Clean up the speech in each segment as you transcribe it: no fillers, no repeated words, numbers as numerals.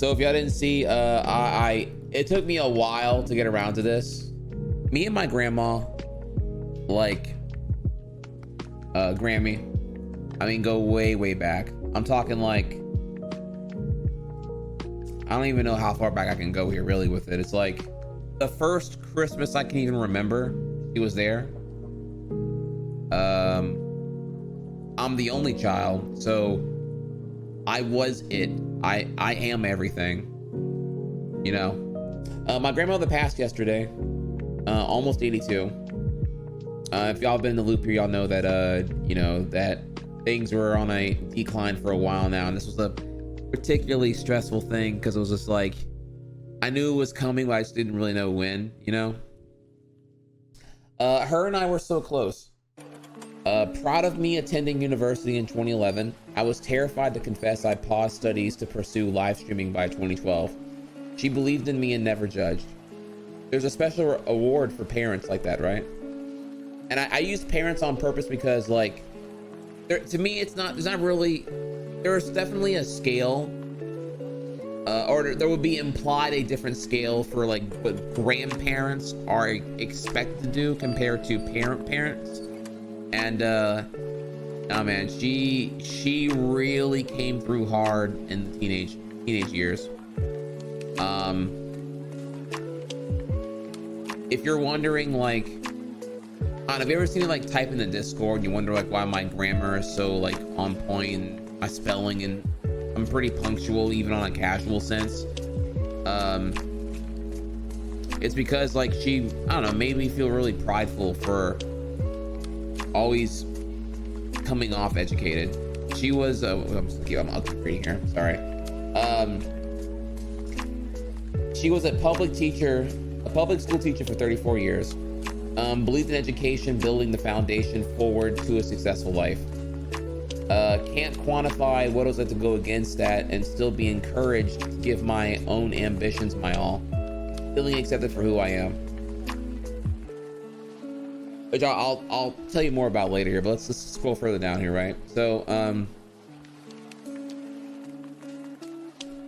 So if y'all didn't see, it took me a while to get around to this. Me and my grandma, like, Grammy, I mean, go way, way back. I'm talking like, I don't even know how far back I can go here really with it. It's like the first Christmas I can even remember, he was there. I'm the only child, so I was it. I am everything, you know. My grandmother passed yesterday, almost 82. If y'all been in the loop here, y'all know that you know that things were on a decline for a while now, and this was a particularly stressful thing because it was just like I knew it was coming, but I just didn't really know when, you know. Her and I were so close. Proud of me attending university in 2011. I was terrified to confess I paused studies to pursue live streaming by 2012. She believed in me and never judged. There's a special award for parents like that, right? And I use parents on purpose because, like, to me, there's definitely a scale, or there would be implied a different scale for like what grandparents are expected to do compared to parents. And oh man, she really came through hard in the teenage years. If you're wondering, like, I don't know, have you ever seen me like type in the Discord and you wonder like why my grammar is so like on point and my spelling, and I'm pretty punctual even on a casual sense? It's because like she, I don't know, made me feel really prideful for always coming off educated. She was I'm reading here, sorry. She was a public school teacher for 34 years. Believed in education, building the foundation forward to a successful life. Can't quantify what it was like to go against that and still be encouraged to give my own ambitions my all. Feeling accepted for who I am. Which I'll tell you more about later here, but let's scroll further down here, right? So,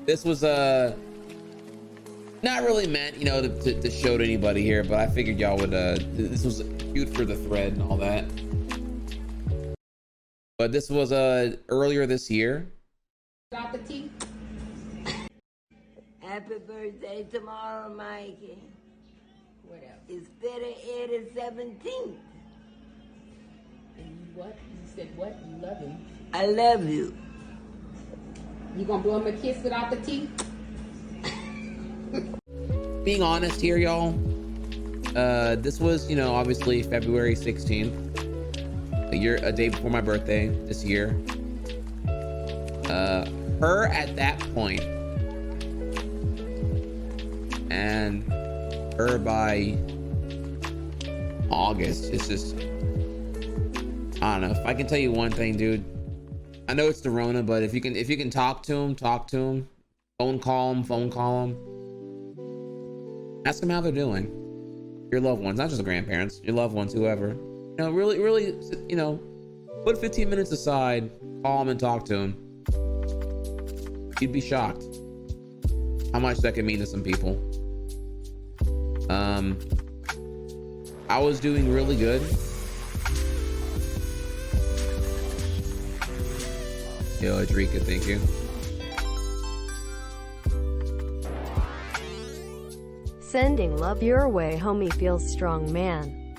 this was not really meant, you know, to show to anybody here, but I figured y'all would, this was cute for the thread and all that. But this was earlier this year. Drop the tea. Happy birthday tomorrow, Mikey. What else? It's better Eddie 17th. And you what? You said what? You love him. I love you. You gonna blow him a kiss without the tea? Being honest here, y'all, this was, you know, obviously February 16th, a day before my birthday this year. Her at that point, and her by August, it's just, I don't know. If I can tell you one thing, dude, I know it's the Rona, but if you can talk to him, phone call him, ask them how they're doing. Your loved ones, not just the grandparents, your loved ones, whoever. You know, really, you know, put 15 minutes aside, call them and talk to them. You'd be shocked how much that can mean to some people. I was doing really good. Yo, Adrika, thank you. Sending love your way, homie. Feels strong, man.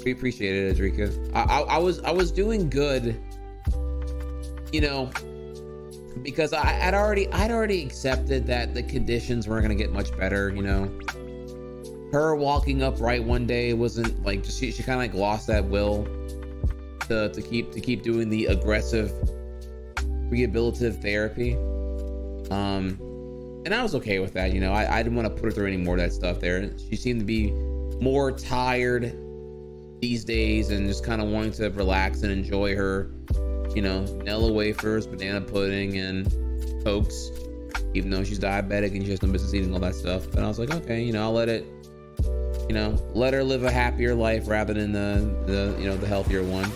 We appreciate it, Adrika. I was doing good, you know, because I'd already accepted that the conditions weren't gonna get much better, you know. Her walking upright one day wasn't like, she kind of like lost that will to keep doing the aggressive rehabilitative therapy. And I was okay with that, you know. I didn't want to put her through any more of that stuff there. She seemed to be more tired these days and just kind of wanting to relax and enjoy her, you know, Nella wafers, banana pudding, and Cokes, even though she's diabetic and she has no business eating all that stuff. But I was like, okay, you know, I'll let her live a happier life rather than the you know, the healthier one.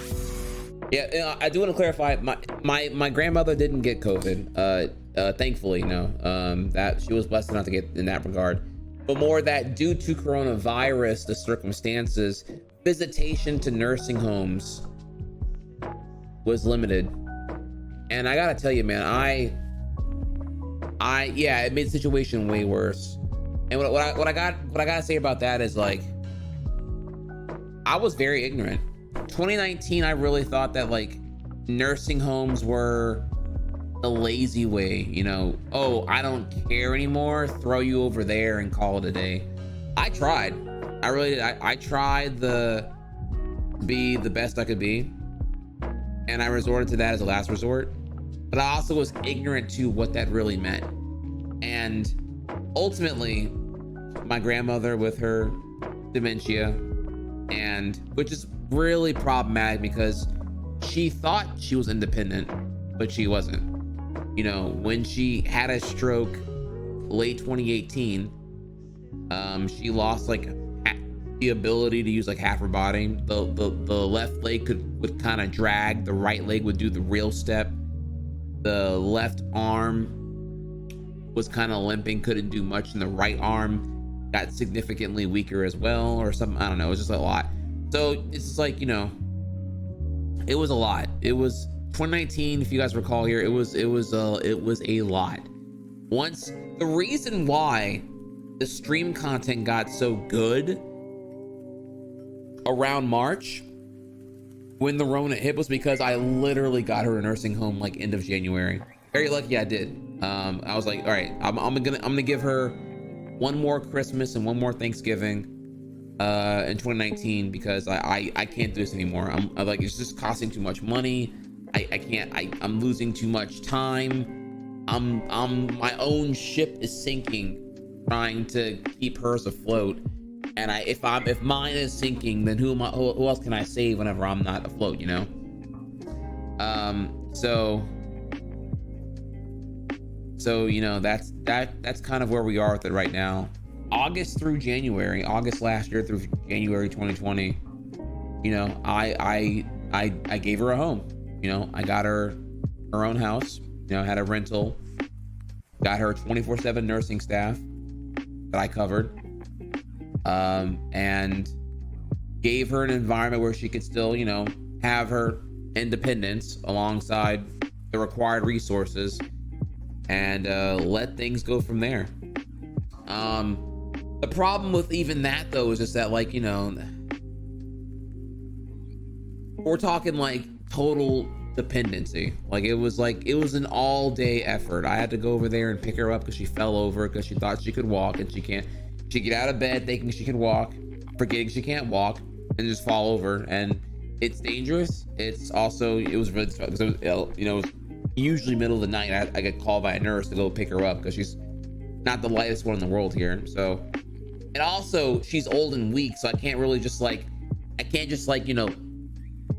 Yeah, I do want to clarify, my grandmother didn't get COVID. thankfully, that she was blessed enough to get in that regard, but more that due to coronavirus, the circumstances, visitation to nursing homes was limited. And I gotta tell you, man, yeah, it made the situation way worse. And what I gotta say about that is, like, I was very ignorant. 2019, I really thought that, like, nursing homes were the lazy way, oh, I don't care anymore, throw you over there and call it a day. I tried. I really did. I tried to be the best I could be, and I resorted to that as a last resort. But I also was ignorant to what that really meant. And ultimately, my grandmother with her dementia, and which is really problematic because she thought she was independent, but she wasn't. When she had a stroke late 2018, she lost like the ability to use like half her body. The left leg would kind of drag, the right leg would do the real step. The left arm was kind of limping, couldn't do much, and the right arm got significantly weaker as well, or something. I don't know. It was just a lot. So it's just like, it was a lot. It was 2019, if you guys recall here. It was a lot. Once the reason why the stream content got so good around March, when the Rona hit, was because I literally got her a nursing home like end of January. Very lucky I did. I was like, all right, I'm gonna give her one more Christmas and one more Thanksgiving in 2019 because I can't do this anymore. I'm like, it's just costing too much money. I can't. I'm losing too much time. I'm my own ship is sinking, trying to keep hers afloat. And if mine is sinking, then who else can I save whenever I'm not afloat, So that's kind of where we are with it right now. August last year through January 2020, I gave her a home. I got her own house, had a rental, got her 24/7 nursing staff that I covered, and gave her an environment where she could still, have her independence alongside the required resources, and let things go from there. The problem with even that, though, is just that, like, we're talking like total dependency. Like, it was an all-day effort. I had to go over there and pick her up because she fell over because she thought she could walk, and she can't. She get out of bed thinking she can walk, forgetting she can't walk, and just fall over. And it's dangerous. It was really, because it was usually middle of the night. I get called by a nurse to go pick her up because she's not the lightest one in the world here. So, and also she's old and weak, so I can't really just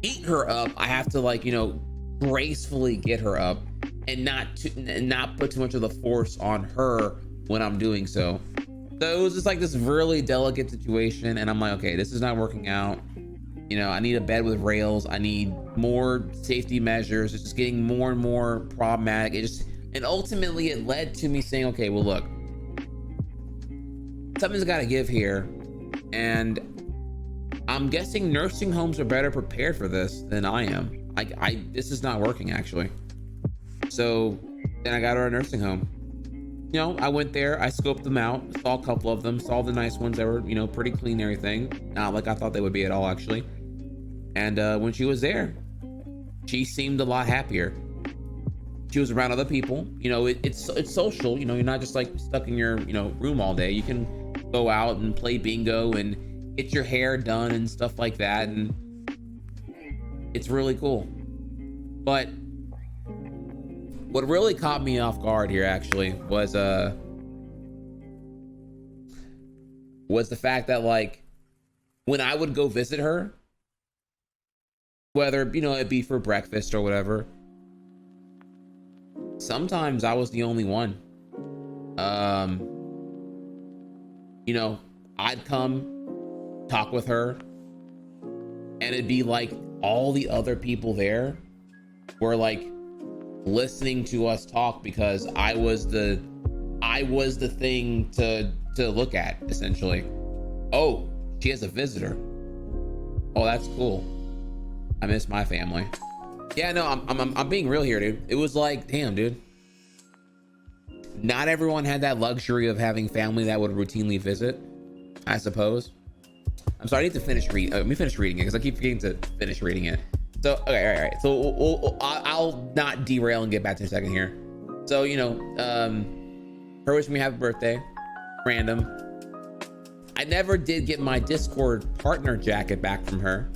eat her up. I have to gracefully get her up and not put too much of the force on her when I'm doing so. So it was just like this really delicate situation, and I'm like, okay, this is not working out. I need a bed with rails. I need more safety measures. It's just getting more and more problematic. And ultimately it led to me saying, okay, well, look, something's got to give here. And I'm guessing nursing homes are better prepared for this than I am. This is not working, actually. So then I got her a nursing home. I went there, I scoped them out, saw a couple of them, saw the nice ones that were, pretty clean and everything. Not like I thought they would be at all, actually. And when she was there, she seemed a lot happier. She was around other people. It's social. You're not just like stuck in your, room all day. You can go out and play bingo and get your hair done and stuff like that. And it's really cool. But what really caught me off guard here actually was the fact that, like, when I would go visit her, whether it be for breakfast or whatever, sometimes I was the only one. I'd come talk with her, and it'd be like all the other people there were like listening to us talk because I was the thing to look at, essentially. Oh, she has a visitor. Oh, that's cool. I miss my family. Yeah, no, I'm being real here, dude. It was like, damn, dude. Not everyone had that luxury of having family that would routinely visit, I suppose. I'm sorry, I need to finish let me finish reading it because I keep forgetting to finish reading it. So, okay, all right. So I'll not derail and get back to in a second here. So, you know, her wishing me happy birthday, random. I never did get my Discord partner jacket back from her,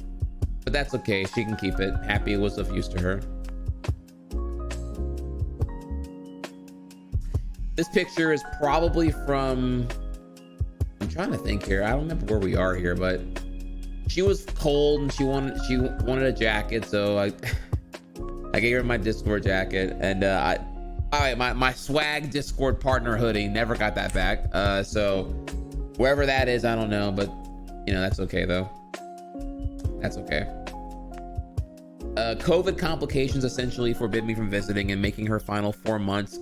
but that's okay. She can keep it. Happy it was of use to her. This picture is probably from, I'm trying to think here. I don't remember where we are here, but she was cold and she wanted a jacket, so I gave her my Discord jacket, and all right, my swag Discord partner hoodie, never got that back. So wherever that is, I don't know, but you know, that's okay though. That's okay. COVID complications essentially forbid me from visiting and making her final 4 months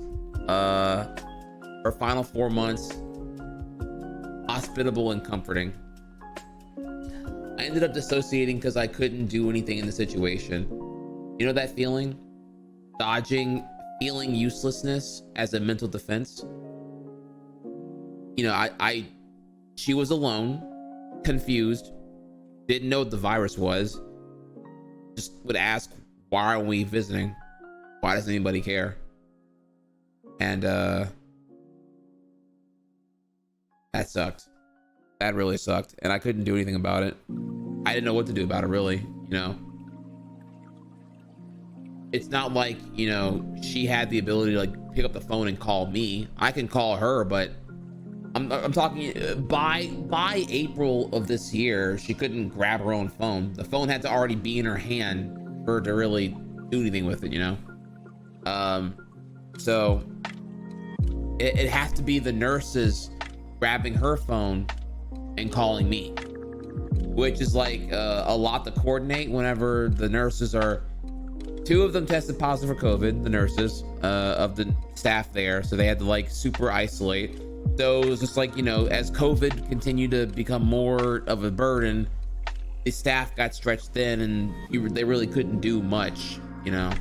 hospitable and comforting. I ended up dissociating because I couldn't do anything in the situation. You know that feeling? Feeling uselessness as a mental defense. You know, she was alone, confused, didn't know what the virus was, just would ask, why are we visiting? Why doesn't anybody care? And that sucked. That really sucked, and I couldn't do anything about it. I didn't know what to do about it, really. You know, it's not like, you know, she had the ability to like pick up the phone and call me. I can call her, but I'm talking by April of this year, she couldn't grab her own phone. The phone had to already be in her hand for her to really do anything with it, you know. So it has to be the nurses grabbing her phone and calling me, which is like a lot to coordinate whenever the nurses are, 2 of them tested positive for COVID, the nurses of the staff there, so they had to like super isolate. So it was just like, you know, as COVID continued to become more of a burden, the staff got stretched thin and they really couldn't do much, you know.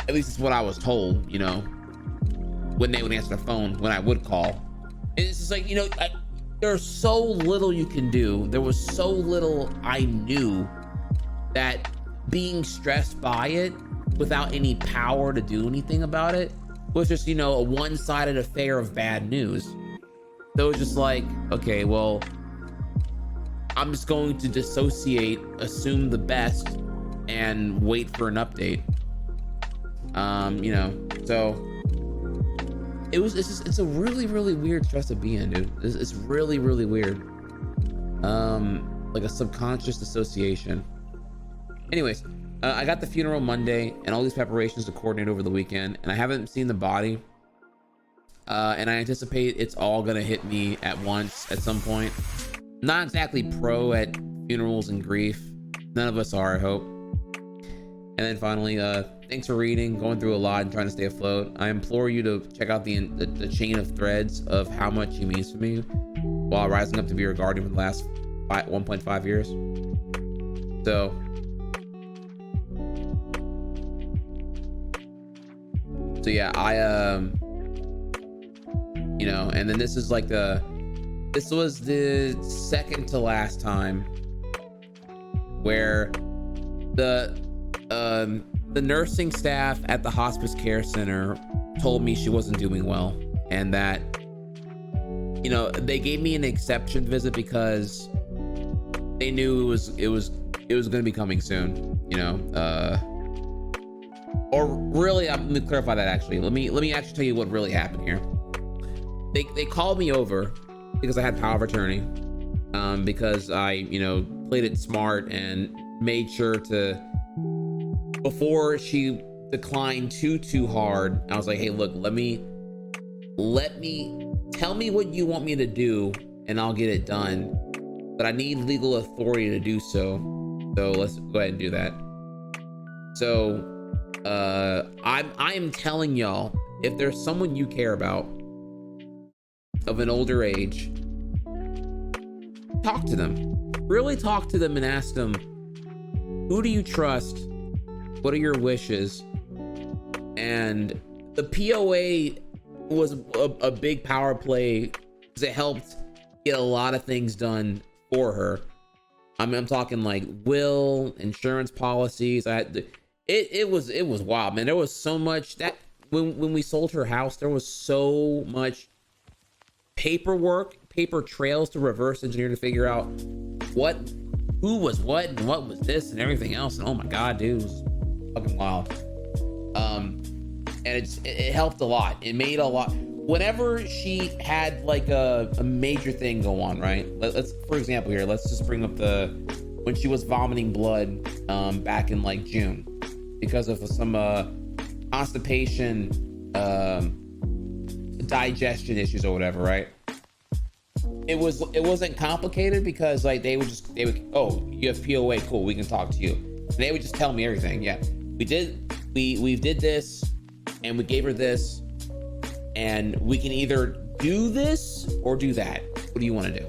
At least it's what I was told, you know, when they would answer the phone, when I would call. It's just like, you know, there's so little you can do. There was so little I knew that being stressed by it without any power to do anything about it was just, you know, a one-sided affair of bad news. So it was just like, okay, well, I'm just going to dissociate, assume the best, and wait for an update. You know, so it's a really, really weird stress to be in, dude. It's really, really weird. Like a subconscious dissociation. Anyways, I got the funeral Monday and all these preparations to coordinate over the weekend, and I haven't seen the body. And I anticipate it's all gonna hit me at once at some point. Not exactly pro at funerals and grief. None of us are, I hope. And then finally, thanks for reading, going through a lot and trying to stay afloat. I implore you to check out the chain of threads of how much he means to me while rising up to be your guardian for the last 1.5 years. So yeah, you know, and then this is like this was the second to last time where the nursing staff at the hospice care center told me she wasn't doing well, and that, you know, they gave me an exception visit because they knew it was going to be coming soon, you know. Or really, let me clarify that actually. Let me actually tell you what really happened here. They called me over because I had power of attorney, because I, you know, played it smart and made sure to, before she declined too hard, I was like, hey, look, let me tell me what you want me to do and I'll get it done, but I need legal authority to do so. So let's go ahead and do that. So I am telling y'all, if there's someone you care about of an older age, talk to them. Really talk to them and ask them, who do you trust? What are your wishes? And the POA was a big power play because it helped get a lot of things done for her. I mean, I'm talking like will, insurance policies. It was wild, man. There was so much that when we sold her house, there was so much paperwork, paper trails to reverse engineer to figure out who was what and what was this and everything else. And oh my God, dude, it was fucking wild. And it helped a lot. It made a lot. Whenever she had like a major thing go on, right? Let's, for example here, let's just bring up when she was vomiting blood back in like June because of some constipation, digestion issues or whatever, right? It wasn't complicated because like they would oh, you have POA, cool, we can talk to you. And they would just tell me everything. Yeah, we did this and we gave her this and we can either do this or do that. What do you want to do?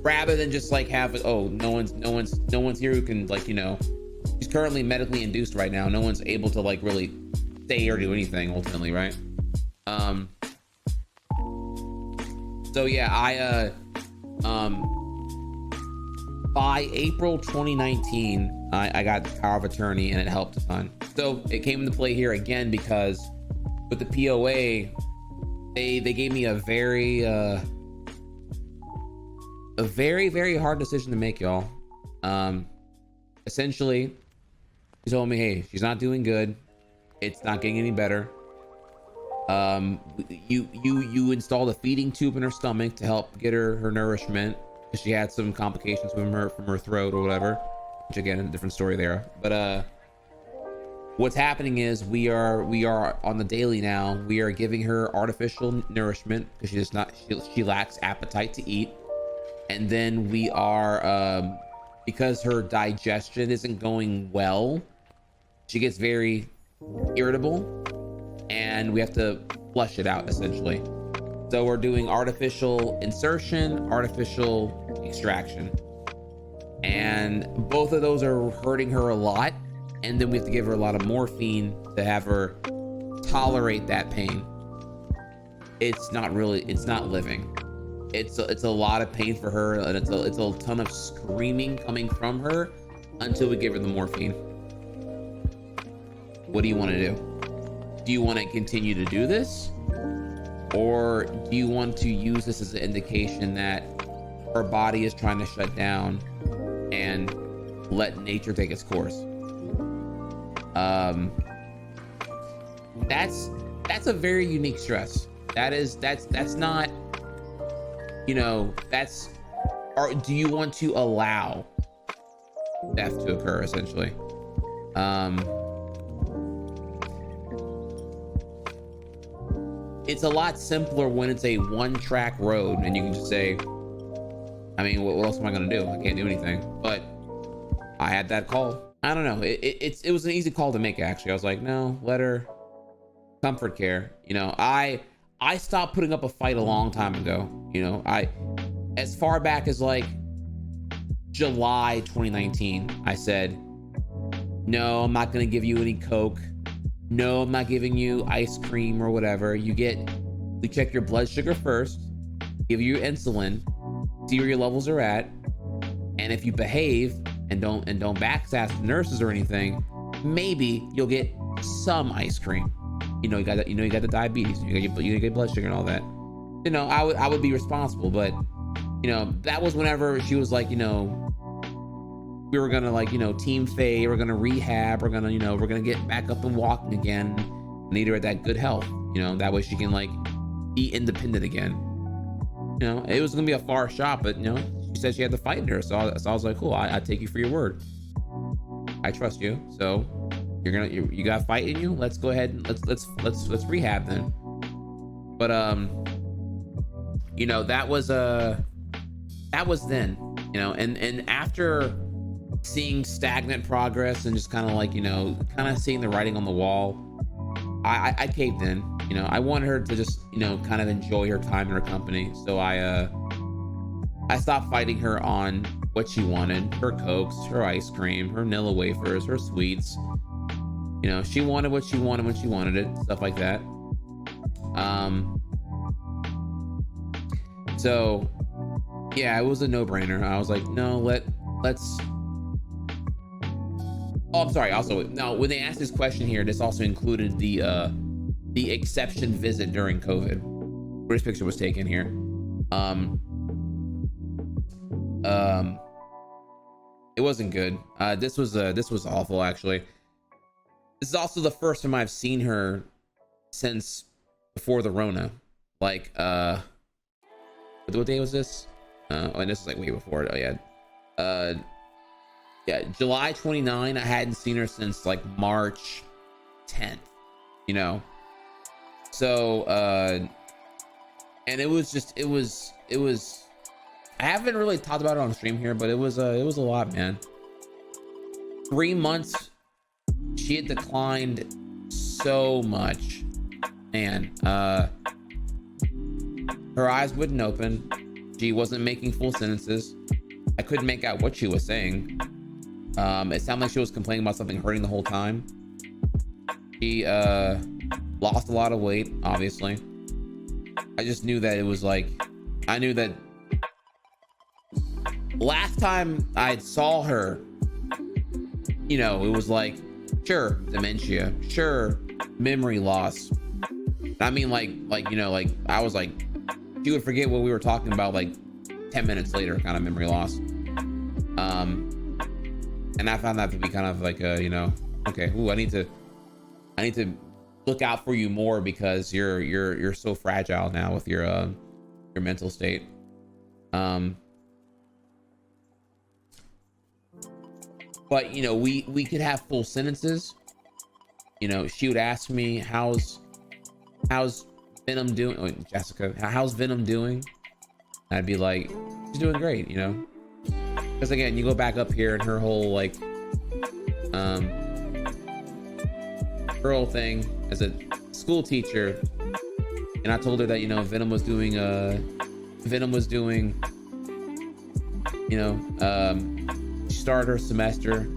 Rather than just like have it, oh, no one's here who can, like, you know, she's currently medically induced right now. No one's able to like really say or do anything ultimately, right? So yeah, by April 2019, I got the power of attorney and it helped a ton. So it came into play here again because with the POA, they gave me a very very hard decision to make, y'all. Essentially, she told me, hey, she's not doing good. It's not getting any better. You installed a feeding tube in her stomach to help get her nourishment because she had some complications from her throat or whatever, which again, a different story there. But what's happening is we are on the daily now. We are giving her artificial nourishment because she lacks appetite to eat, and then we are because her digestion isn't going well, she gets very irritable and we have to flush it out essentially. So we're doing artificial insertion, artificial extraction, and both of those are hurting her a lot. And then we have to give her a lot of morphine to have her tolerate that pain. It's not living. It's a lot of pain for her, and it's a ton of screaming coming from her until we give her the morphine. What do you want to do? Do you want to continue to do this? Or do you want to use this as an indication that her body is trying to shut down and let nature take its course? That's a very unique stress. That's not, you know, or do you want to allow death to occur essentially? It's a lot simpler when it's a one-track road and you can just say, I mean, what else am I gonna do? I can't do anything. But I had that call. I don't know. It was an easy call to make, actually. I was like, no, let her comfort care. You know, I stopped putting up a fight a long time ago. You know, as far back as like July 2019, I said, no, I'm not gonna give you any Coke. No, I'm not giving you ice cream or whatever. We check your blood sugar first, give you your insulin, see where your levels are at, and if you behave and don't backstab the nurses or anything, maybe you'll get some ice cream. You know, you got the diabetes, you get blood sugar and all that. You know, I would be responsible, but you know, that was whenever she was like, you know, we were gonna, like, you know, team Faye, we're gonna rehab, we're gonna get back up and walking again, need her at that good health, you know, that way she can like be independent again. You know, it was gonna be a far shot, but you know, she said she had the fight in her, so I was like, cool, I take you for your word. I trust you, so you got fight in you. Let's go ahead and let's rehab then. But you know, that was then, you know, and after seeing stagnant progress and just kind of like, you know, kind of seeing the writing on the wall, I caved in. You know, I wanted her to just, you know, kind of enjoy her time in her company. So I stopped fighting her on what she wanted: her Cokes, her ice cream, her Nilla wafers, her sweets. You know, she wanted what she wanted when she wanted it, stuff like that. So yeah, it was a no-brainer. I was like, no, let's. Oh, I'm sorry. Also, no, when they asked this question here, this also included the exception visit during COVID, where this picture was taken here. It wasn't good. This was awful, actually. This is also the first time I've seen her since before the Rona. Like, what day was this? And this is like way before it. Oh yeah. Yeah, July 29. I hadn't seen her since like March 10th. You know. So, and it was. I haven't really talked about it on stream here, but it was a lot, man. 3 months. She had declined so much, and her eyes wouldn't open. She wasn't making full sentences. I couldn't make out what she was saying. It sounded like she was complaining about something hurting the whole time. She lost a lot of weight, obviously. I just knew that it was like, I knew that last time I saw her, you know, it was like, sure, dementia, sure, memory loss. I mean, like, you know, like, I was like, she would forget what we were talking about like 10 minutes later, kind of memory loss. And I found that to be kind of like a, you know, okay, ooh, I need to look out for you more because you're so fragile now with your mental state. But you know, we could have full sentences. You know, she would ask me, how's Venom doing? Oh, Jessica, how's Venom doing? I'd be like, she's doing great, you know. Because again, you go back up here and her whole like her whole thing as a school teacher, and I told her that, you know, Venom was doing you know, she started her semester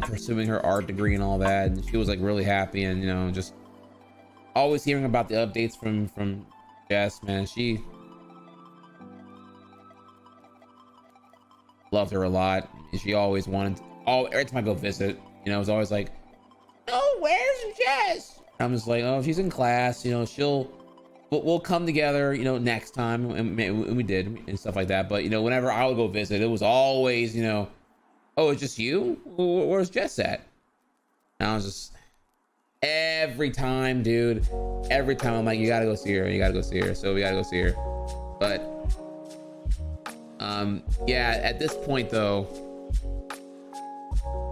pursuing her art degree and all that, and she was like really happy, and you know, just always hearing about the updates from Jess, man. She loved her a lot. She always wanted, every time I go visit, you know, it was always like, oh, where's Jess? I'm just like, oh, she's in class, you know, we'll come together, you know, next time. And we did and stuff like that. But you know, whenever I would go visit, it was always, you know, oh, it's just you? Where's Jess at? And I was just, every time, dude, every time I'm like, you gotta go see her, so we gotta go see her. But yeah, at this point though,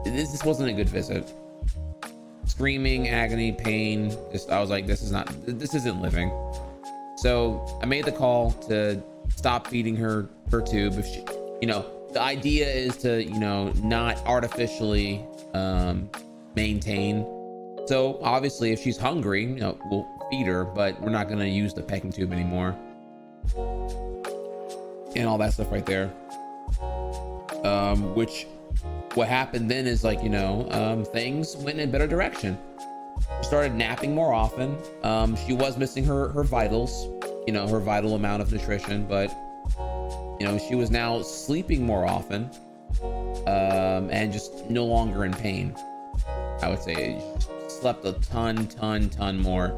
this wasn't a good visit. Screaming, agony, pain, just, I was like, this isn't living. So I made the call to stop feeding her tube. If she, you know, the idea is to, you know, not artificially maintain. So obviously if she's hungry, you know, we'll feed her, but we're not going to use the pecking tube anymore and all that stuff right there. Which what happened then is like, you know, things went in a better direction. She started napping more often. She was missing her vitals, you know, her vital amount of nutrition, but you know, she was now sleeping more often, and just no longer in pain. I would say she slept a ton more.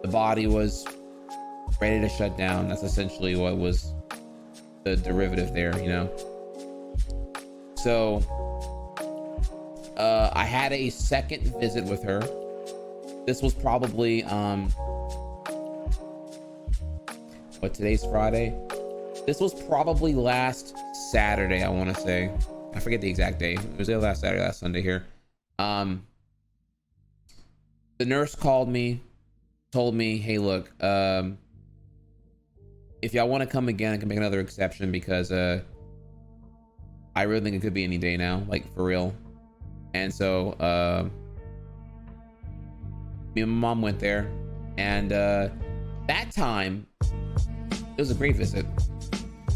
The body was ready to shut down. That's essentially what was the derivative there, you know. So I had a second visit with her. This was probably what, today's Friday? This was probably last Saturday, I want to say. I forget the exact day. It was either last Saturday, last Sunday here. The nurse called me, told me, hey, look, if y'all want to come again, I can make another exception because I really think it could be any day now, like for real. And so me and my mom went there, and that time it was a great visit.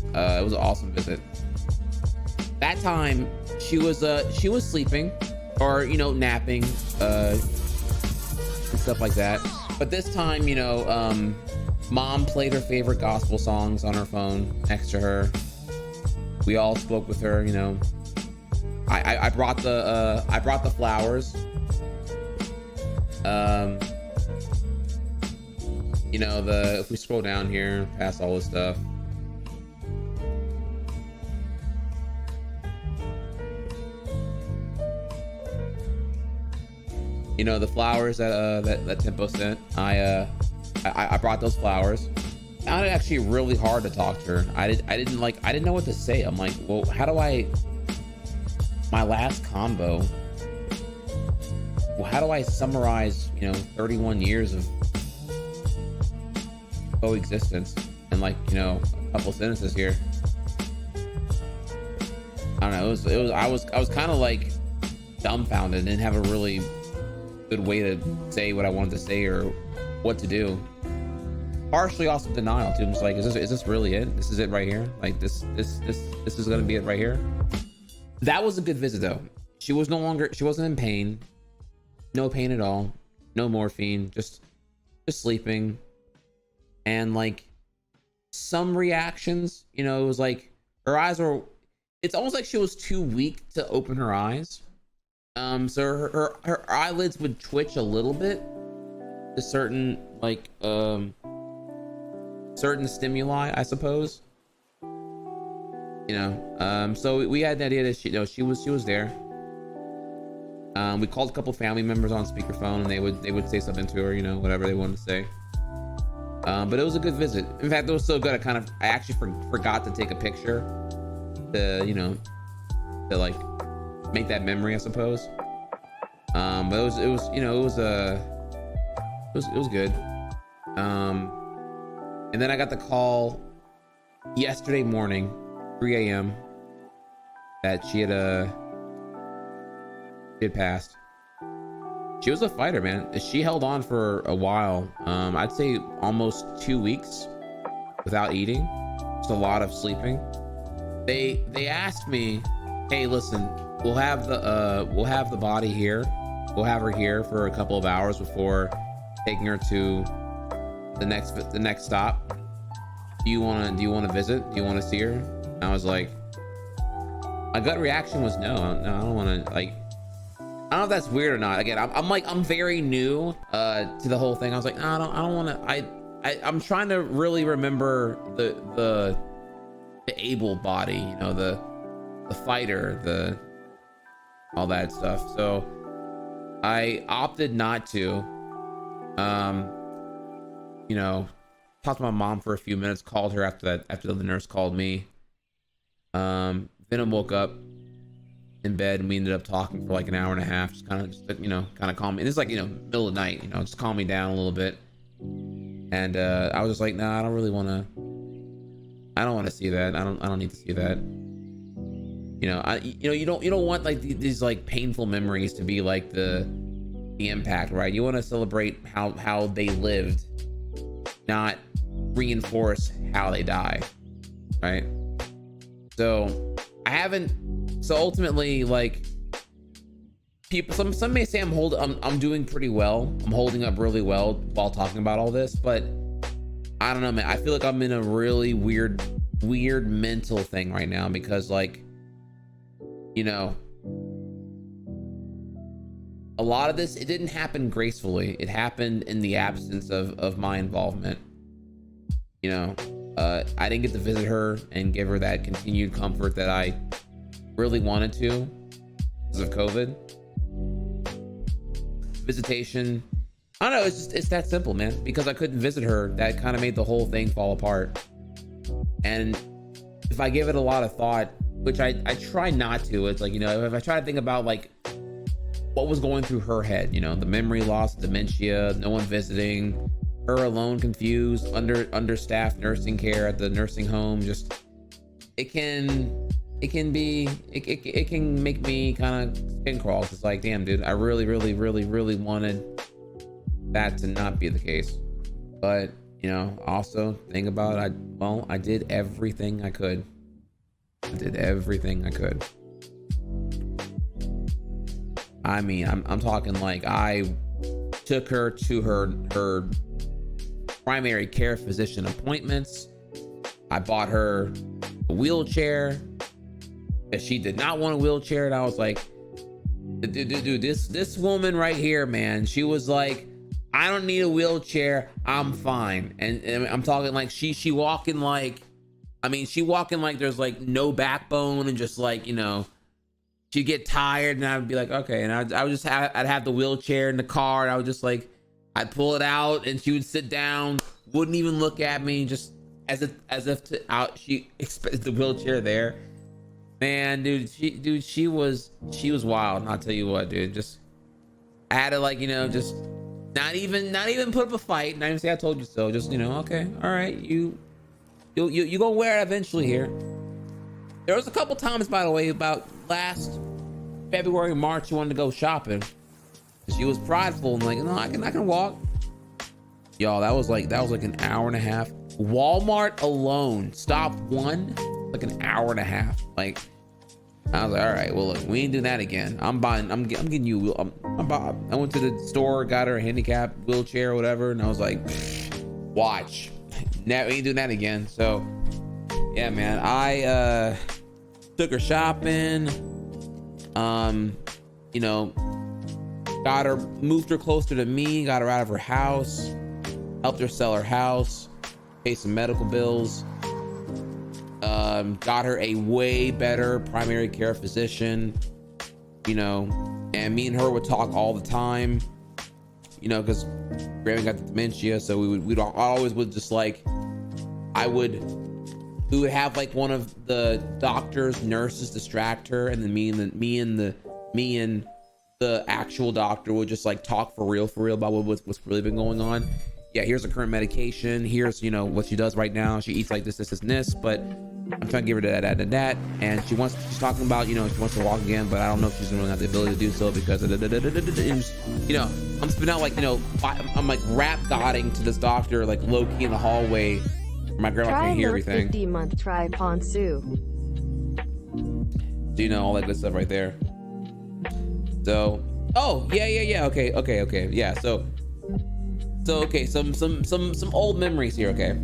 It was an awesome visit. That time she was sleeping, or napping, and stuff like that. But this time, mom played her favorite gospel songs on her phone next to her. We all spoke with her. I brought the flowers. If we scroll down here past all this stuff, the flowers that Tempo sent, I brought those flowers. I found it actually really hard to talk to her. I didn't know what to say. I'm like, well, how do my last combo, well, how do I summarize 31 years of coexistence in a couple sentences here? I don't know. I was kind of like dumbfounded, didn't have a really good way to say what I wanted to say or what to do. Partially also denial too. I'm just like, is this really it? This is it right here? Like this is gonna be it right here? That was a good visit though. She wasn't in pain. No pain at all. No morphine. Just sleeping. And like some reactions, it was like her eyes were, it's almost like she was too weak to open her eyes. So her eyelids would twitch a little bit to certain certain stimuli, I suppose. So we had the idea that she was there. We called a couple family members on speakerphone, and they would say something to her, whatever they wanted to say. But it was a good visit. In fact, it was so good I actually forgot to take a picture to to make that memory, I suppose. But it was good. And then I got the call yesterday morning, 3 a.m. that she had passed. She was a fighter, man. She held on for a while. I'd say almost 2 weeks without eating. Just a lot of sleeping. They asked me, hey, listen, we'll have the body here. We'll have her here for a couple of hours before taking her to the next stop. Do you want to visit? Do you want to see her? And I was like, my gut reaction was no. I don't want to, I don't know if that's weird or not. Again, I'm very new to the whole thing. I was like, no, I don't want to. I'm trying to really remember the able body, the fighter, all that stuff. So I opted not to. Talked to my mom for a few minutes. Called her after the nurse called me. Venom woke up in bed, and we ended up talking for like an hour and a half, just kind of calm me. And it's like middle of the night, just calm me down a little bit. And I was just like, nah, I don't want to see that. I don't need to see that. You don't want like these like painful memories to be like the impact, right? You want to celebrate how they lived, not reinforce how they die, right? So ultimately, like, people, some may say I'm doing pretty well. I'm holding up really well while talking about all this, but I don't know, man. I feel like I'm in a really weird mental thing right now, because like, a lot of this, it didn't happen gracefully. It happened in the absence of my involvement. I didn't get to visit her and give her that continued comfort that I really wanted to because of COVID. Visitation, I don't know, it's that simple, man. Because I couldn't visit her, that kind of made the whole thing fall apart. And if I give it a lot of thought, which I try not to, it's like, if I try to think about like what was going through her head, the memory loss, dementia, no one visiting, her alone, confused, understaffed nursing care at the nursing home, just, it can it can be, it can make me kind of skin crawl. It's like, damn, dude, I really, really, really, really wanted that to not be the case. But, you know, also think about it. I did everything I could. I did everything I could. I mean, I'm talking like I took her to her primary care physician appointments. I bought her a wheelchair. If she did not want a wheelchair, and I was like, dude, this woman right here, man, she was like, I don't need a wheelchair, I'm fine. And I'm talking like she walking like, I mean, she walking like there's like no backbone, and just like, you know, she'd get tired and I'd be like, okay. And I'd have the wheelchair in the car, and I would just like, I'd pull it out and she would sit down, wouldn't even look at me, just as if she expected the wheelchair there. Man, dude, she was wild. And I'll tell you what, dude, just, I had to, like, you know, just not even put up a fight, not even say I told you so. Just, you know, okay, all right, you gonna wear it eventually here. There was a couple times, by the way, about last February, March, she wanted to go shopping. She was prideful and like, no, I can walk. Y'all, that was like an hour and a half. Walmart alone, stop one, like an hour and a half. Like, I was like, all right, well, look, we ain't doing that again. I'm getting you. I went to the store, got her a handicap wheelchair or whatever, and I was like, watch. Now we ain't doing that again. So, yeah, man, I took her shopping. You know, moved her closer to me, got her out of her house, helped her sell her house, pay some medical bills. Got her a way better primary care physician, you know, and me and her would talk all the time, you know, because Grammy got the dementia, so we always would just like, we would have like one of the doctors, nurses distract her, and then me and the actual doctor would just like talk for real about what's really been going on. Yeah, here's her current medication. Here's, you know, what she does right now. She eats like this, but I'm trying to give her that. And she's talking about, you know, she wants to walk again, but I don't know if she's gonna have the ability to do so because you know, I'm spitting out like, you know, I'm like rap godding to this doctor, like low key in the hallway where my grandma can't hear everything. 50-month try Ponsu. Do you know all that good stuff right there? So, oh yeah. Okay. Yeah. So okay, some old memories here. Okay.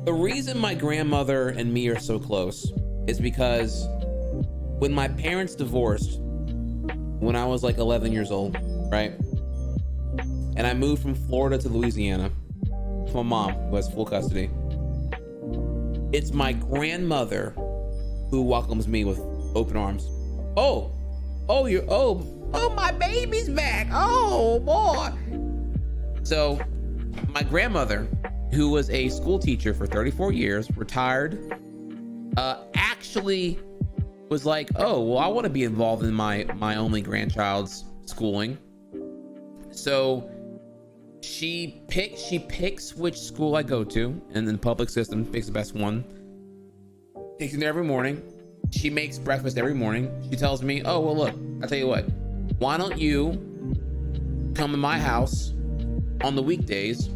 The reason my grandmother and me are so close is because when my parents divorced, when I was like 11 years old, right? And I moved from Florida to Louisiana with my mom, who has full custody. It's my grandmother who welcomes me with open arms. Oh, my baby's back. Oh boy. So my grandmother, who was a school teacher for 34 years, retired, actually was like, oh, well, I want to be involved in my only grandchild's schooling. So she picks which school I go to, and then the public system picks the best one. Takes me there every morning. She makes breakfast every morning. She tells me, oh, well, look, I'll tell you what, why don't you come to my house on the weekdays,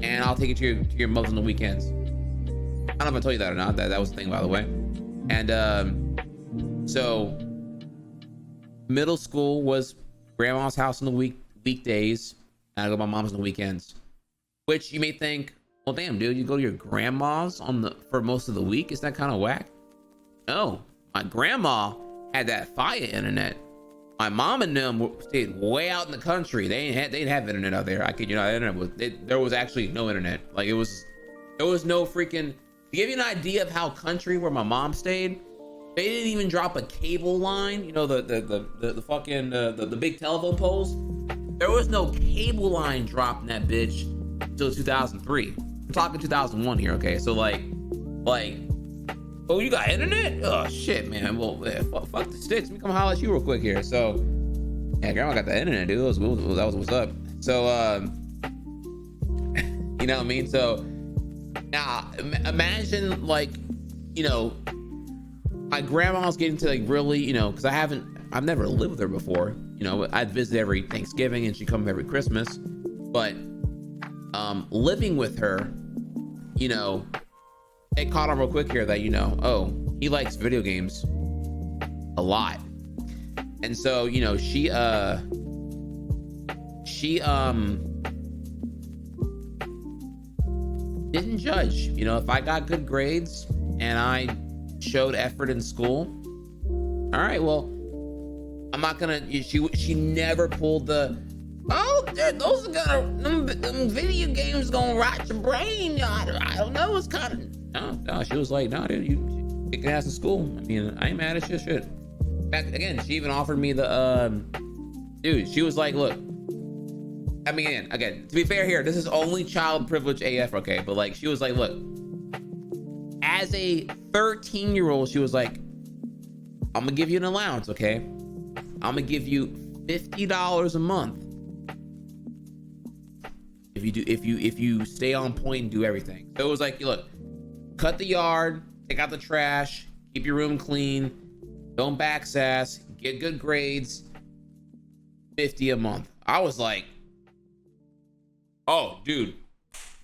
and I'll take you to your mother's on the weekends. I don't know if I told you that or not. That was the thing, by the way. And so middle school was grandma's house on the weekdays, and I go to my mom's on the weekends. Which you may think, well, damn, dude, you go to your grandma's for most of the week? Is that kind of whack? No, my grandma had that fire internet. My mom and them stayed way out in the country. They didn't have internet out there. I kid you not, there was actually no internet. Like there was no freaking. To give you an idea of how country where my mom stayed, they didn't even drop a cable line. You know the fucking the big telephone poles. There was no cable line dropped in that bitch until 2003. I'm talking 2001 here. Okay, so like, oh, you got internet? Oh shit, man. Well, yeah, fuck the sticks. Let me come holler at you real quick here. So, yeah, grandma got the internet, dude. That was what's up. So, you know what I mean? So, Now, imagine like, you know, my grandma's getting to like really, you know, because I've never lived with her before. You know, I'd visit every Thanksgiving and she'd come every Christmas. But living with her, you know, it caught on real quick here that, you know, oh, he likes video games a lot. And so, you know, she didn't judge. You know, if I got good grades and I showed effort in school, all right, well, I'm not gonna, she never pulled the, oh, those are gonna, them video games gonna rot your brain. I don't know, it's kind of, no, she was like, no, dude, you kick ass in school. I mean, I ain't mad at your shit. Back again, she even offered me the, dude, she was like, look, I mean, again, to be fair here, this is only child privilege AF, okay? But like, she was like, look, as a 13-year-old, she was like, I'm gonna give you an allowance, okay? I'm gonna give you $50 a month if you stay on point and do everything. So it was like, look, cut the yard, take out the trash, keep your room clean, don't backsass, get good grades, $50 a month. I was like, oh, dude,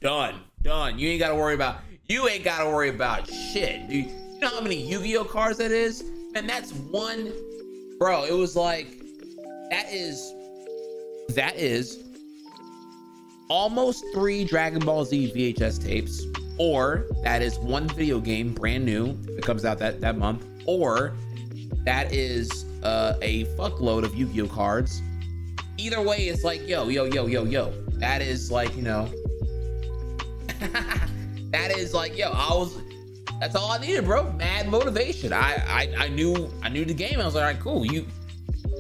done. You ain't gotta worry about shit, dude. You know how many Yu-Gi-Oh cards that is? Man, that's one, bro. It was like, that is almost 3 Dragon Ball Z VHS tapes, or that is 1 video game brand new that comes out that month, or that is a fuckload of Yu-Gi-Oh cards. Either way, it's like, yo. That is like, you know, that is like, yo, that's all I needed, bro. Mad motivation. I knew the game. I was like, all right, cool. You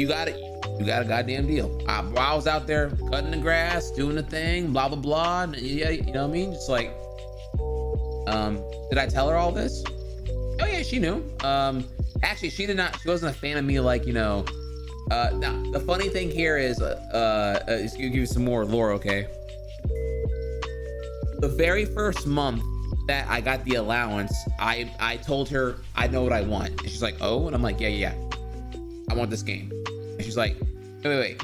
got it. You got a goddamn deal. I was out there cutting the grass, doing the thing, blah, blah, blah. And yeah, you know what I mean? Just like, did I tell her all this? Oh yeah, she knew. Actually, she did not. She wasn't a fan of me, like, you know. Now the funny thing here is, just give you some more lore, okay? The very first month that I got the allowance, I told her I know what I want, and she's like, oh, and I'm like, yeah, I want this game. And she's like, wait,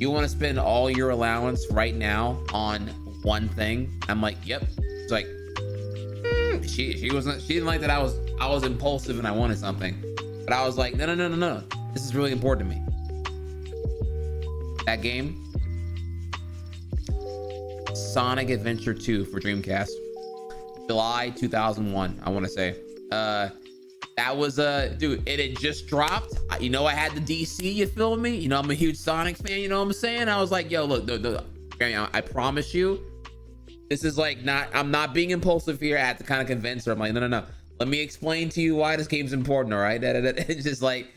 you want to spend all your allowance right now on one thing? I'm like, yep. She's like, she didn't like that I was impulsive and I wanted something, but I was like, no, this is really important to me. That game, Sonic Adventure 2 for Dreamcast, July 2001, I want to say. That was dude, it had just dropped. You know, I had the DC, you feel me? You know, I'm a huge Sonic fan, you know what I'm saying? I was like, yo, look, I promise you, this is like I'm not being impulsive here. I had to kind of convince her. I'm like, no, let me explain to you why this game's important, all right? It's just like,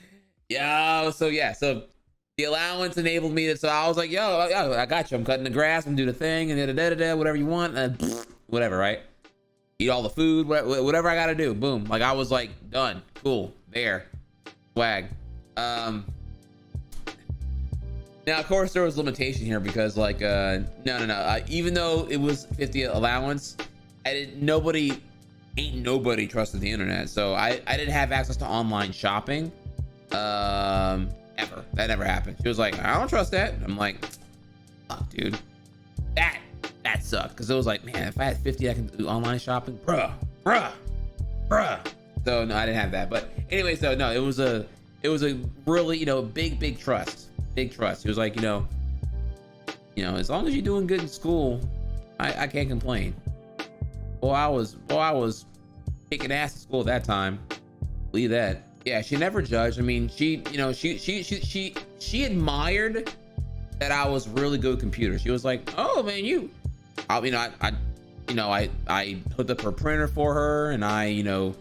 yo, so the allowance enabled me to, so I was like, yo, I got you. I'm cutting the grass, I'm doing the thing, and whatever you want, whatever, right? Eat all the food, whatever I gotta do. Boom. Like, I was like, done, cool, there, swag. Now, of course, there was limitation here because, like, no. Even though it was 50 allowance, ain't nobody trusted the internet, so I didn't have access to online shopping. Ever. That never happened. She was like, I don't trust that. I'm like, oh, dude, that sucked, because it was like, man, if I had 50, I can do online shopping, bruh. So no, I didn't have that. But anyway, so no, it was a really, you know, big trust. He was like, you know, as long as you're doing good in school, I can't complain. Well, I was kicking ass at school at that time. Believe that. Yeah, she never judged. I mean, she admired that I was really good with computers. She was like, oh man, I hooked up her printer for her, and I, you know,